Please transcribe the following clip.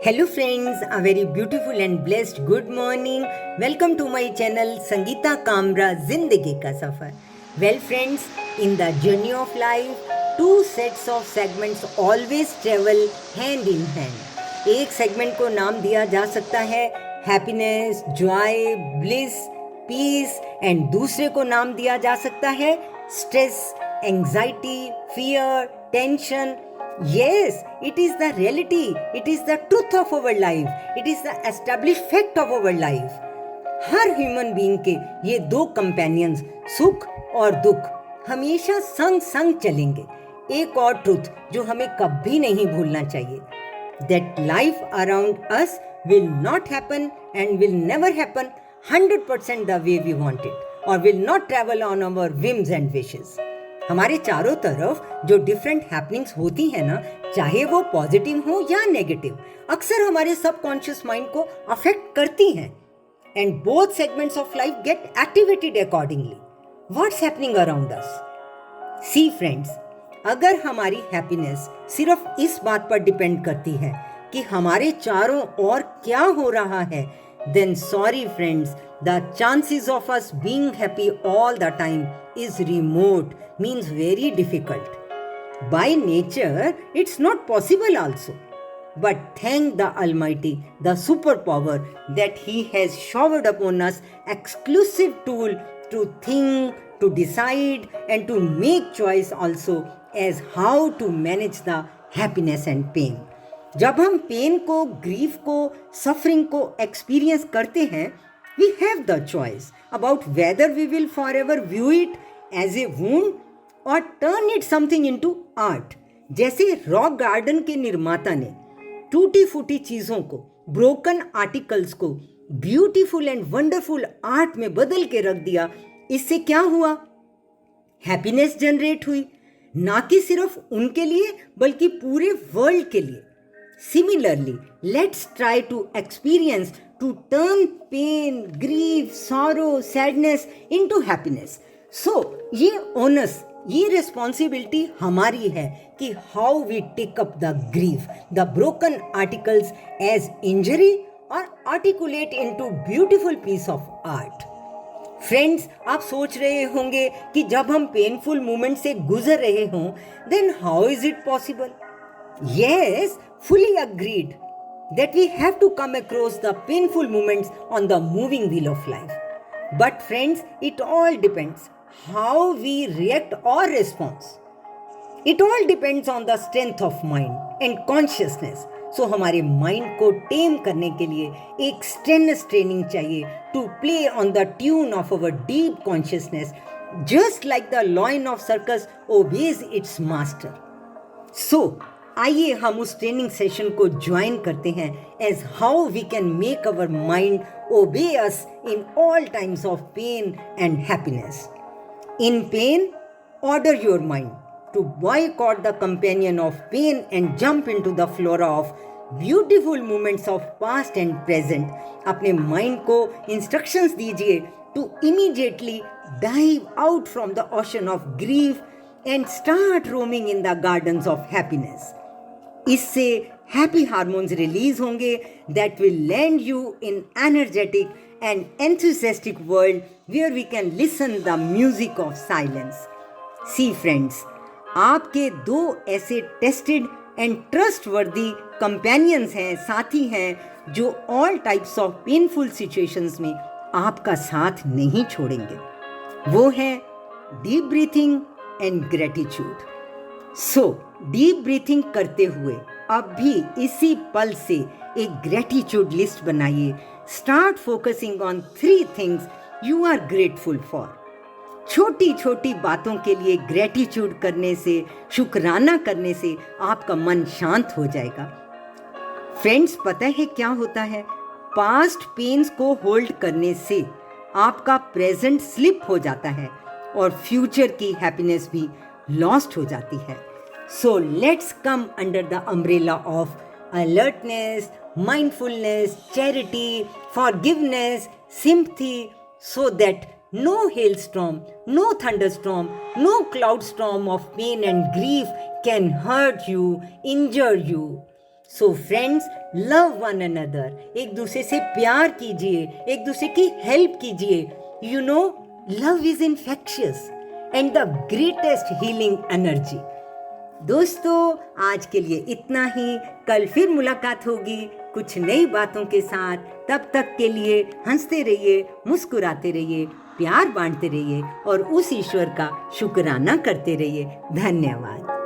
Hello friends, a very beautiful and blessed good morning. Welcome to my channel Sangeeta Kamra Zindagi Ka Safar. Well friends, in the journey of life, two sets of segments always travel hand in hand. एक segment को नाम दिया जा सकता है happiness, joy, bliss, peace and दूसरे को नाम दिया जा सकता है stress, anxiety, fear, tension. Yes, it is the reality. It is the truth of our life. It is the established fact of our life. Her human being के ये दो कंपेनियंस सुख और दुख हमेशा संग संग चलेंगे. एक और ट्रुथ जो हमें कभी नहीं भूलना चाहिए, that life around us will not happen and will never happen 100% the way we want it or will not travel on our whims and wishes. हमारे चारों तरफ जो डिफरेंट हैपनिंग्स होती है ना, चाहे वो पॉजिटिव हो या नेगेटिव, अक्सर हमारे सबकॉन्शियस माइंड को अफेक्ट करती हैं. And both segments of life get activated accordingly. What's happening around us? See friends, अगर हमारी हैप्पीनेस सिर्फ इस बात पर डिपेंड करती है कि हमारे चारों ओर क्या हो रहा है, then sorry friends, the chances of us being happy all the time is remote, means very difficult. By nature, it's not possible also. But thank the Almighty, the superpower, that He has showered upon us exclusive tool to think, to decide and to make choice also as how to manage the happiness and pain. जब हम pen को, grief को, suffering को experience करते हैं, we have the choice about whether we will for ever view it as a wound or turn it something into art. जैसे rock garden के निर्माता ने टूटी फूटी चीज़ों को, ब्रोकन आर्टिकल्स को ब्यूटीफुल एंड वंडरफुल आर्ट में बदल के रख दिया. इससे क्या हुआ? हैप्पीनेस जनरेट हुई, ना कि सिर्फ उनके लिए बल्कि पूरे वर्ल्ड के लिए. Similarly, let's try to experience to turn pain, grief, sorrow, sadness into happiness. So, ये onus, ये responsibility हमारी है कि how we take up the grief, the broken articles as injury or articulate into beautiful piece of art. Friends, आप सोच रहे होंगे कि जब हम पेनफुल मोमेंट से गुजर रहे हों, then how is it possible? Yes, fully agreed that we have to come across the painful moments on the moving wheel of life. But friends, it all depends how we react or respond. It all depends on the strength of mind and consciousness. So हमारे mind को टेम करने के लिए एक strenuous training चाहिए to play on the tune of our deep consciousness, just like the lion of circus obeys its master. So आइए हम उस ट्रेनिंग सेशन को ज्वाइन करते हैं as how we can make our mind obey us in all times of pain and happiness. In pain, order your mind to boycott the companion of pain and jump into the flora of beautiful moments of past and present. अपने mind को instructions दीजिए to immediately dive out from the ocean of grief and start roaming in the gardens of happiness. इससे happy hormones release होंगे that will land you in energetic and enthusiastic world where we can listen the music of silence. See friends, आपके दो ऐसे tested and trustworthy companions हैं, साथी हैं, जो all types of painful situations में आपका साथ नहीं छोड़ेंगे. वो है deep breathing and gratitude. So deep breathing करते हुए अब भी इसी पल से एक ग्रेटिट्यूड लिस्ट बनाइए. Start focusing on 3 things you are grateful for. छोटी छोटी बातों के लिए ग्रेटिट्यूड करने से, शुक्राना करने से आपका मन शांत हो जाएगा. फ्रेंड्स, पता है क्या होता है? पास्ट पेन्स को होल्ड करने से आपका प्रेजेंट स्लिप हो जाता है और फ्यूचर की हैप्पीनेस भी लॉस्ट हो जाती है. So let's come under the umbrella of alertness, mindfulness, charity, forgiveness, sympathy, so that no hailstorm, no thunderstorm, no cloud storm of pain and grief can hurt you, injure you. So friends, love one another, एक दूसरे से प्यार कीजिए, एक दूसरे की help कीजिए. You know, love is infectious and the greatest healing energy. दोस्तों, आज के लिए इतना ही. कल फिर मुलाकात होगी कुछ नई बातों के साथ. तब तक के लिए हंसते रहिए, मुस्कुराते रहिए, प्यार बांटते रहिए और उस ईश्वर का शुक्राना करते रहिए. धन्यवाद.